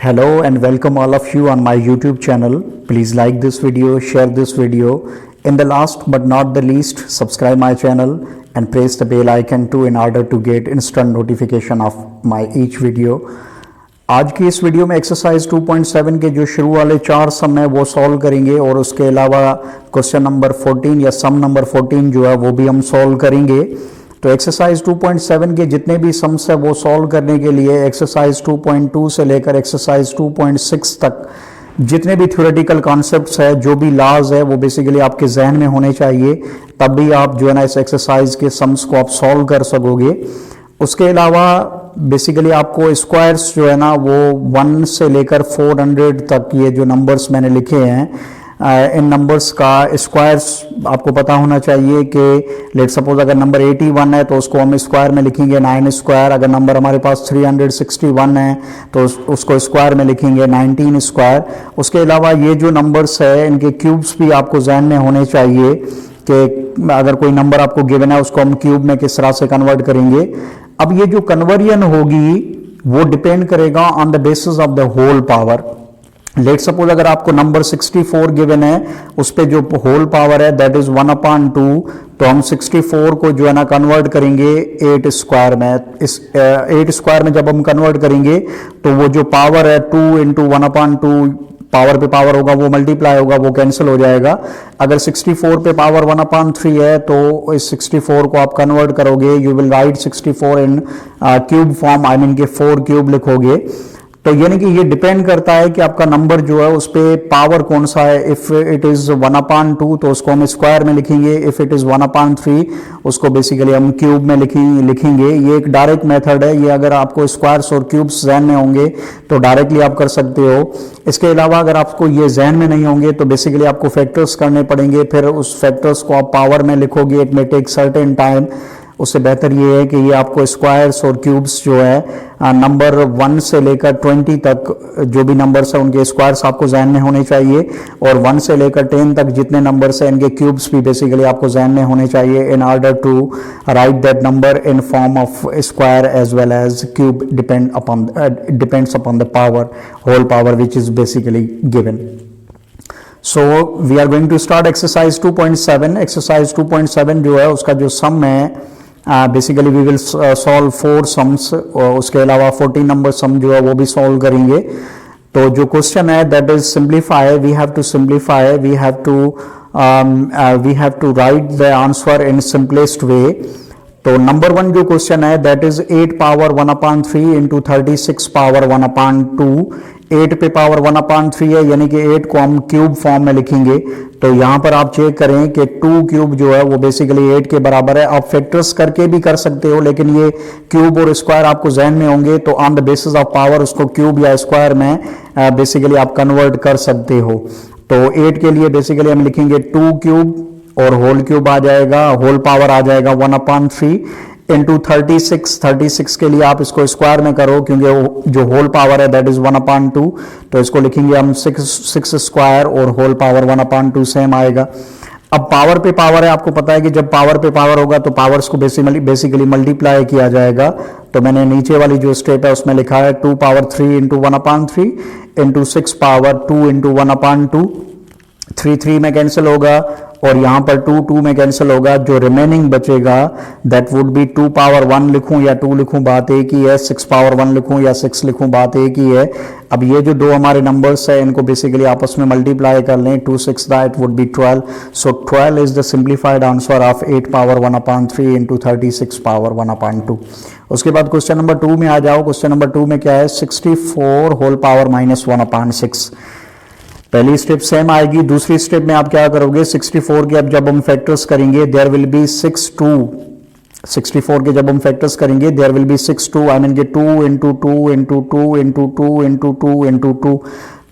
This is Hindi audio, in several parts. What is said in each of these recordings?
Hello and welcome all of you on my YouTube channel. Please like this video, share this video. In the last but not the least, subscribe my channel and press the bell icon too in order to get instant notification of my each video. आज की इस वीडियो में एक्सरसाइज 2.7 के जो शुरू वाले 4 सम है वो सॉल्व करेंगे और उसके अलावा क्वेश्चन नंबर 14 या सम नंबर 14 जो है वो भी हम सॉल्व करेंगे। तो एक्सरसाइज 2.7 के जितने भी सम्स है वो सॉल्व करने के लिए एक्सरसाइज 2.2 से लेकर एक्सरसाइज 2.6 तक जितने भी थ्योरेटिकल कॉन्सेप्ट्स है, जो भी लॉज है, वो बेसिकली आपके जहन में होने चाहिए, तब भी आप जो है ना इस एक्सरसाइज के सम्स को आप सॉल्व कर सकोगे। उसके अलावा बेसिकली आपको स्क्वायर्स जो है ना वो 1 से लेकर 400 तक ये जो नंबर्स मैंने लिखे हैं, इन नंबर्स का स्क्वायर्स आपको पता होना चाहिए कि लेट सपोज अगर नंबर 81 है तो उसको हम स्क्वायर में लिखेंगे 9 स्क्वायर। अगर नंबर हमारे पास 361 है तो उसको स्क्वायर में लिखेंगे 19 स्क्वायर। उसके अलावा ये जो नंबर्स है इनके क्यूब्स भी आपको जहन में होने चाहिए कि अगर कोई नंबर आपको गिवन है उसको हम क्यूब में किस तरह से कन्वर्ट करेंगे। अब ये जो कन्वर्जन होगी वो डिपेंड करेगा on the basis of the whole power. Let suppose अगर आपको नंबर 64 गिवन है, उस पे जो होल पावर है दैट इज 1/2, तो हम 64 को जो है ना कन्वर्ट करेंगे 8 स्क्वायर में। इस 8 स्क्वायर में जब हम कन्वर्ट करेंगे तो वो जो पावर है 2 इंटू 1/2 पावर पे पावर होगा वो मल्टीप्लाई होगा, वो कैंसिल हो जाएगा। अगर 64 पे पावर 1/3 है तो इस 64 को आप कन्वर्ट करोगे, you will right 64 in cube form, I mean के 4 क्यूब लिखोगे। तो यानी कि ये डिपेंड करता है कि आपका नंबर जो है उस पे पावर कौन सा है। इफ इट इज 1/2 तो उसको हम स्क्वायर में लिखेंगे, इफ इट इज 1/3 उसको बेसिकली हम क्यूब में लिखेंगे। ये एक डायरेक्ट मेथड है, ये अगर आपको स्क्वायर्स और क्यूब्स जहन में होंगे तो डायरेक्टली आप कर सकते हो। इसके अलावा अगर आपको ये जहन में नहीं होंगे तो बेसिकली आपको फैक्टर्स करने पड़ेंगे, फिर उस फैक्टर्स को आप पावर में लिखोगे, it may take certain time. उससे बेहतर ये है कि ये आपको स्क्वायर्स और क्यूब्स जो है नंबर 1 से लेकर 20 तक जो भी नंबर्स हैं उनके स्क्वायर्स आपको जहन में होने चाहिए, और 1 से लेकर 10 तक जितने नंबर्स हैं इनके क्यूब्स भी बेसिकली आपको जहन में होने चाहिए in order to write that number in form of square as well as cube depends upon the power, whole power which is basically given. So we are going to start exercise 2.7. Exercise 2.7 जो है उसका जो सम है basically we will solve 4 sums, और उसके अलावा 14 नंबर सम जो है वो भी सॉल्व करेंगे। तो जो क्वेश्चन है that is simplify, we have to simplify, we have to write the answer in simplest way. तो नंबर 1 जो क्वेश्चन है that is 8 power 1/3 into 36 power 1/2। 8 पे पावर 1/3 है, यानी कि 8 को हम क्यूब फॉर्म में लिखेंगे। तो यहां पर आप चेक करें कि 2 क्यूब जो है वो बेसिकली 8 के बराबर है। आप फैक्टर्स करके भी कर सकते हो, लेकिन ये क्यूब और स्क्वायर आपको जहन में होंगे तो on the basis of power उसको क्यूब या स्क्वायर में बेसिकली आप कन्वर्ट कर सकते हो। तो 8 के लिए बेसिकली हम लिखेंगे 2 क्यूब और होल क्यूब आ जाएगा, होल पावर आ जाएगा 1/3 इंटू 36 के लिए आप इसको स्क्वायर में करो क्योंकि जो होल पावर है दैट इज 1/2, तो इसको लिखेंगे हम 6 स्क्वायर और होल पावर 1/2 सेम आएगा। अब पावर पे पावर है, आपको पता है कि जब पावर पे पावर होगा तो पावर्स को बेसिकली मल्टीप्लाई किया जाएगा। तो मैंने नीचे वाली जो स्टेप है उसमें लिखा है 2 power 3 into 1/3 into 6 power 2 into 1/2। 3 में कैंसिल होगा और यहां पर 2 में कैंसिल होगा। जो रिमेनिंग बचेगा दैट वुड बी 2 पावर 1 लिखूं या 2 लिखूं बात एक ही है, 6 पावर 1 लिखूं या 6 लिखूं बात एक ही है। अब ये जो दो हमारे नंबर्स है इनको बेसिकली आपस में मल्टीप्लाई कर लें, 2 6 that would be 12। So 12 is the simplified answer of 8 power 1/3 into 36 power 1/2। उसके बाद क्वेश्चन नंबर 2 में आ जाओ। क्वेश्चन नंबर 2 में क्या है, 64 होल पावर -1/6। पहली स्टेप सेम आएगी। दूसरी स्टेप में आप क्या करोगे, 64 के अब जब हम फैक्टर्स करेंगे देयर विल बी 64 के जब हम फैक्टर्स करेंगे there will be 6 I mean के 2 into 2 into 2 into 2 into 2 into 2।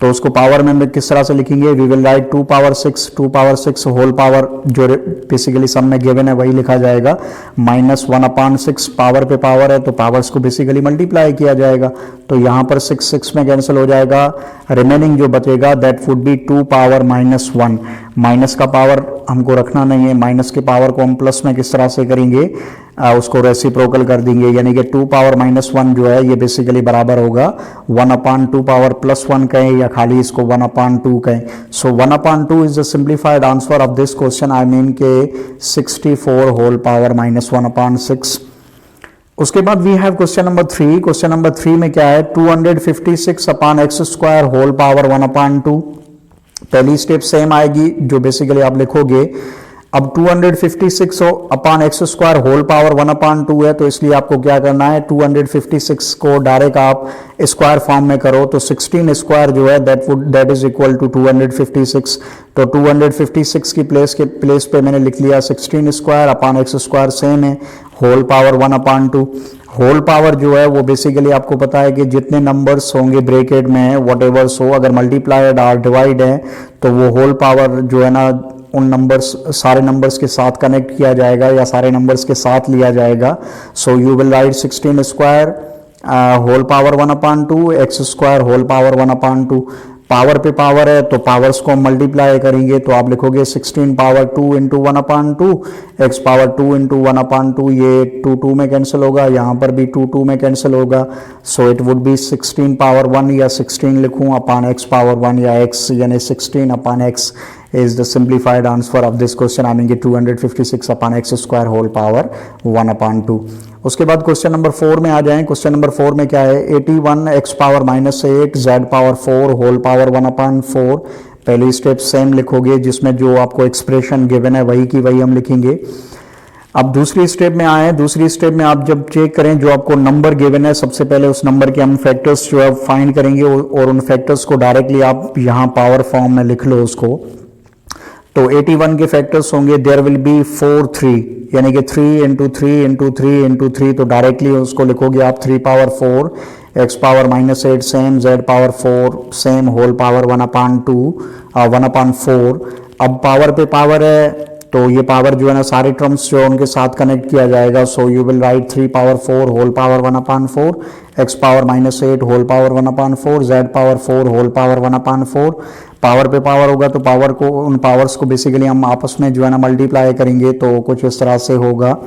तो उसको पावर में किस तरह से लिखेंगे, we will write 2 power 6 whole power जो बेसिकली सम में गिवन है वही लिखा जाएगा, -1/6। पावर पे पावर है तो पावर्स को बेसिकली मल्टीप्लाई किया जाएगा। तो यहां पर 6 में कैंसिल हो जाएगा, रिमेनिंग जो बचेगा that would be 2 power -1। Minus का पावर हमको रखना नहीं है, माइनस के पावर को हम प्लस में किस तरह से करेंगे, उसको रेसिप्रोकल कर देंगे, यानी कि 2 पावर -1 जो है ये बेसिकली बराबर होगा 1/2 पावर +1 कहें या खाली इसको 1/2 कहें। So 1/2 is the simplified answer of this question, I mean के 64 होल पावर -1/6। उसके बाद we have question number 3। Question number 3 में क्या है, 256/x² होल पावर 1/2। पहली स्टेप सेम आएगी जो बेसिकली आप लिखोगे। अब 256/x² होल पावर 1/2 है, तो इसलिए आपको क्या करना है, 256 को डायरेक्ट आप स्क्वायर फॉर्म में करो तो 16 स्क्वायर जो है दैट इज इक्वल टू 256। तो 256 की प्लेस पे मैंने लिख लिया 16 स्क्वायर अपान x² सेम है होल पावर 1/2। होल पावर जो है वो बेसिकली आपको पता है कि जितने नंबर्स होंगे ब्रैकेट में वट एवर सो, अगर मल्टीप्लाइड और डिवाइड है तो वो होल पावर जो है ना उन नंबर्स सारे नंबर्स के साथ कनेक्ट किया जाएगा या सारे नंबर्स के साथ लिया जाएगा। So you will write 16 square whole power 1/2 x² whole power 1/2। Power पे पावर है तो पावर्स को हम मल्टीप्लाई करेंगे तो आप लिखोगे 16 power 2 into 1/2 x power 2 into 1/2, ये 2 में कैंसिल होगा, यहाँ पर भी 2 में कैंसिल होगा। So it would be 16 power 1 या 16 लिखूँ अपान x पावर 1 या x यानी 16 अपान x is the simplified answer of this question, I mean 256/x² whole power 1/2। उसके बाद क्वेश्चन नंबर 4 में आ जाएं। क्वेश्चन नंबर 4 में क्या है, 81x power -8 z power 4 whole power 1/4। पहली स्टेप सेम लिखोगे जिसमें जो आपको एक्सप्रेशन गिवन है वही की वही हम लिखेंगे। अब दूसरी स्टेप में आए। दूसरी स्टेप में आप जब चेक करें जो आपको नंबर गिवन है, सबसे पहले उस नंबर के हम फैक्टर्स जो है फाइंड करेंगे और उन फैक्टर्स को डायरेक्टली आप यहाँ पावर फॉर्म में लिख लो उसको। तो 81 के फैक्टर्स होंगे, देयर विल बी 4 3 यानी कि 3 इंटू 3 इंटू 3 इंटू 3, तो डायरेक्टली उसको लिखोगे आप 3 power 4 x power -8 same z power 4 same whole power 1/4। अब पावर पे पावर है तो ये पावर जो है ना सारे टर्म्स जो है उनके साथ कनेक्ट किया जाएगा। So you will write 3 power 4 whole power 1/4 x power -8 whole power 1/4 z power 4 whole power 1/4। Power पे पावर होगा तो पावर को उन पावर्स को बेसिकली हम आपस में जो है ना मल्टीप्लाई करेंगे तो कुछ इस तरह से होगा।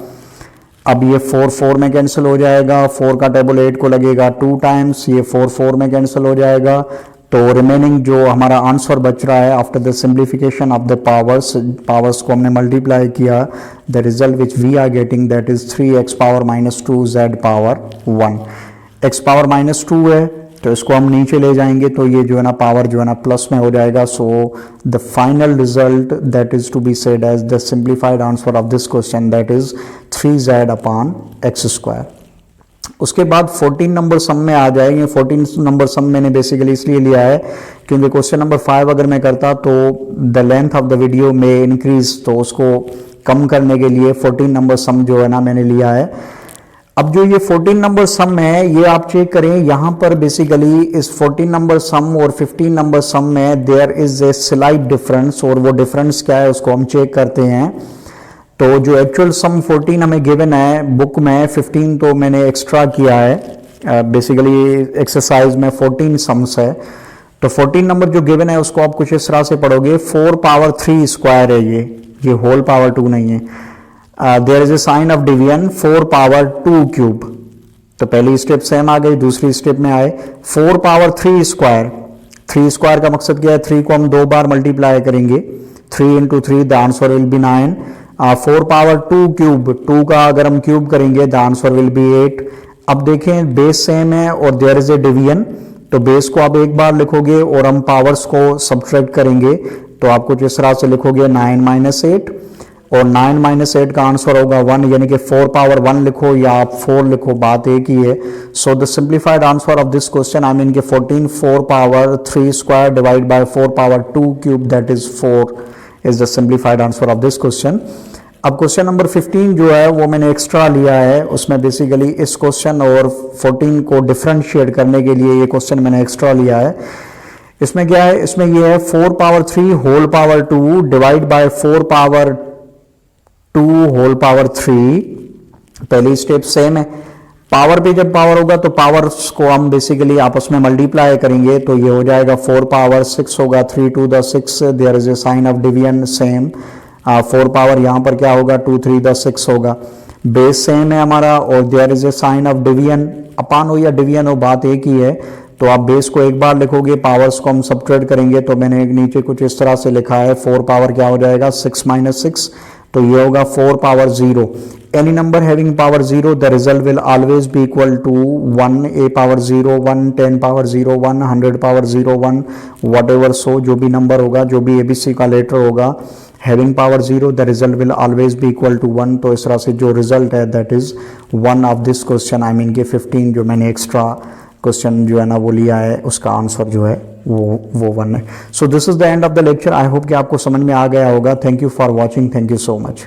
अब ये 4 में कैंसिल हो जाएगा, 4 का टेबल 8 को लगेगा 2 टाइम्स, ये 4 में कैंसिल हो जाएगा। तो रिमेनिंग जो हमारा आंसर बच रहा है after the simplification of the powers को हमने मल्टीप्लाई किया, the result which we are getting that is 3x power -2 z power 1। x power -2 है तो इसको हम नीचे ले जाएंगे तो ये जो है ना पावर जो है ना प्लस में हो जाएगा। So the final result that is to be said as the simplified answer of this question that is 3z upon x²। उसके बाद 14 नंबर सम में आ जाएंगे। 14 नंबर सम मैंने बेसिकली इसलिए लिया है क्योंकि क्वेश्चन नंबर 5 अगर मैं करता तो the length of the video में इंक्रीज, तो उसको कम करने के लिए 14 नंबर सम जो है ना मैंने लिया है। अब जो ये 14 नंबर सम है ये आप चेक करें, यहाँ पर बेसिकली इस 14 नंबर सम और 15 नंबर सम में there is a slight difference, और वो डिफरेंस क्या है उसको हम चेक करते हैं। तो जो एक्चुअल सम 14 हमें गिवन है बुक में, 15 तो मैंने एक्स्ट्रा किया है। बेसिकली एक्सरसाइज में 14 सम्स है, तो 14 नंबर जो गिवन है उसको आप कुछ इस तरह से पढ़ोगे 4 पावर 3 स्क्वायर है ये होल पावर 2 नहीं है। There is a sign of division 4 power 2 cube. तो पहली स्टेप सेम आ गई। दूसरी स्टेप में आए 4 पावर 3 स्क्वायर। 3 स्क्वायर का मकसद क्या है, 3 को हम 2 बार मल्टीप्लाई करेंगे, 3 into 3 the answer will be 9। 4 power 2 cube, 2 का अगर हम क्यूब करेंगे द आंसर विल बी 8। अब देखें बेस सेम है और देयर इज ए डिवीजन, तो बेस को आप एक बार लिखोगे और हम पावर्स को सब्ट्रैक्ट करेंगे तो आप कुछ इस तरह से लिखोगे 9 माइनस 8, और 9 माइनस 8 का आंसर होगा 1, यानी कि 4 पावर 1 लिखो या आप 4 लिखो, बात एक ही है। So the simplified answer of this question I mean के 14 4 power 3 square divide by 4 power 2 cube that is 4 is the simplified answer of this question. अब क्वेश्चन नंबर 15 जो है वो मैंने एक्स्ट्रा लिया है, उसमें बेसिकली इस क्वेश्चन और 14 को डिफरेंशिएट करने के लिए ये क्वेश्चन मैंने एक्स्ट्रा लिया है। इसमें क्या है, इसमें ये है 4 power 3 whole power 2 divide by 4 power 2 whole power 3। पहली स्टेप सेम है। पावर पे जब पावर होगा तो पावर्स को हम बेसिकली आपस में मल्टीप्लाई करेंगे तो ये हो जाएगा 4 पावर 6 होगा 3 to the 6, there is a sign of division same. 4 power यहाँ पर क्या होगा 2 3 द 6 होगा। बेस सेम है हमारा और there is a sign of division, upon हो या डिवीजन हो बात एक ही है। तो आप बेस को एक बार लिखोगे, पावर्स को हम सबट्रैक्ट करेंगे, तो मैंने नीचे कुछ इस तरह से लिखा है 4 पावर क्या हो जाएगा 6 - 6, तो ये होगा 4 power 0। Any number having power 0 the result will always be equal to 1 a power 0 1 10 power 0 1 100 power 0 1 whatever. सो जो भी नंबर होगा, जो भी ABC का लेटर होगा having power 0 the result will always be equal to 1। तो इस तरह से जो रिजल्ट है that is 1 of this question, I mean के 15 जो मैंने एक्स्ट्रा क्वेश्चन जो है ना वो लिया है, उसका आंसर जो है वो 1 है। So this is the end of the lecture. I hope कि आपको समझ में आ गया होगा। Thank you for watching, thank you so much.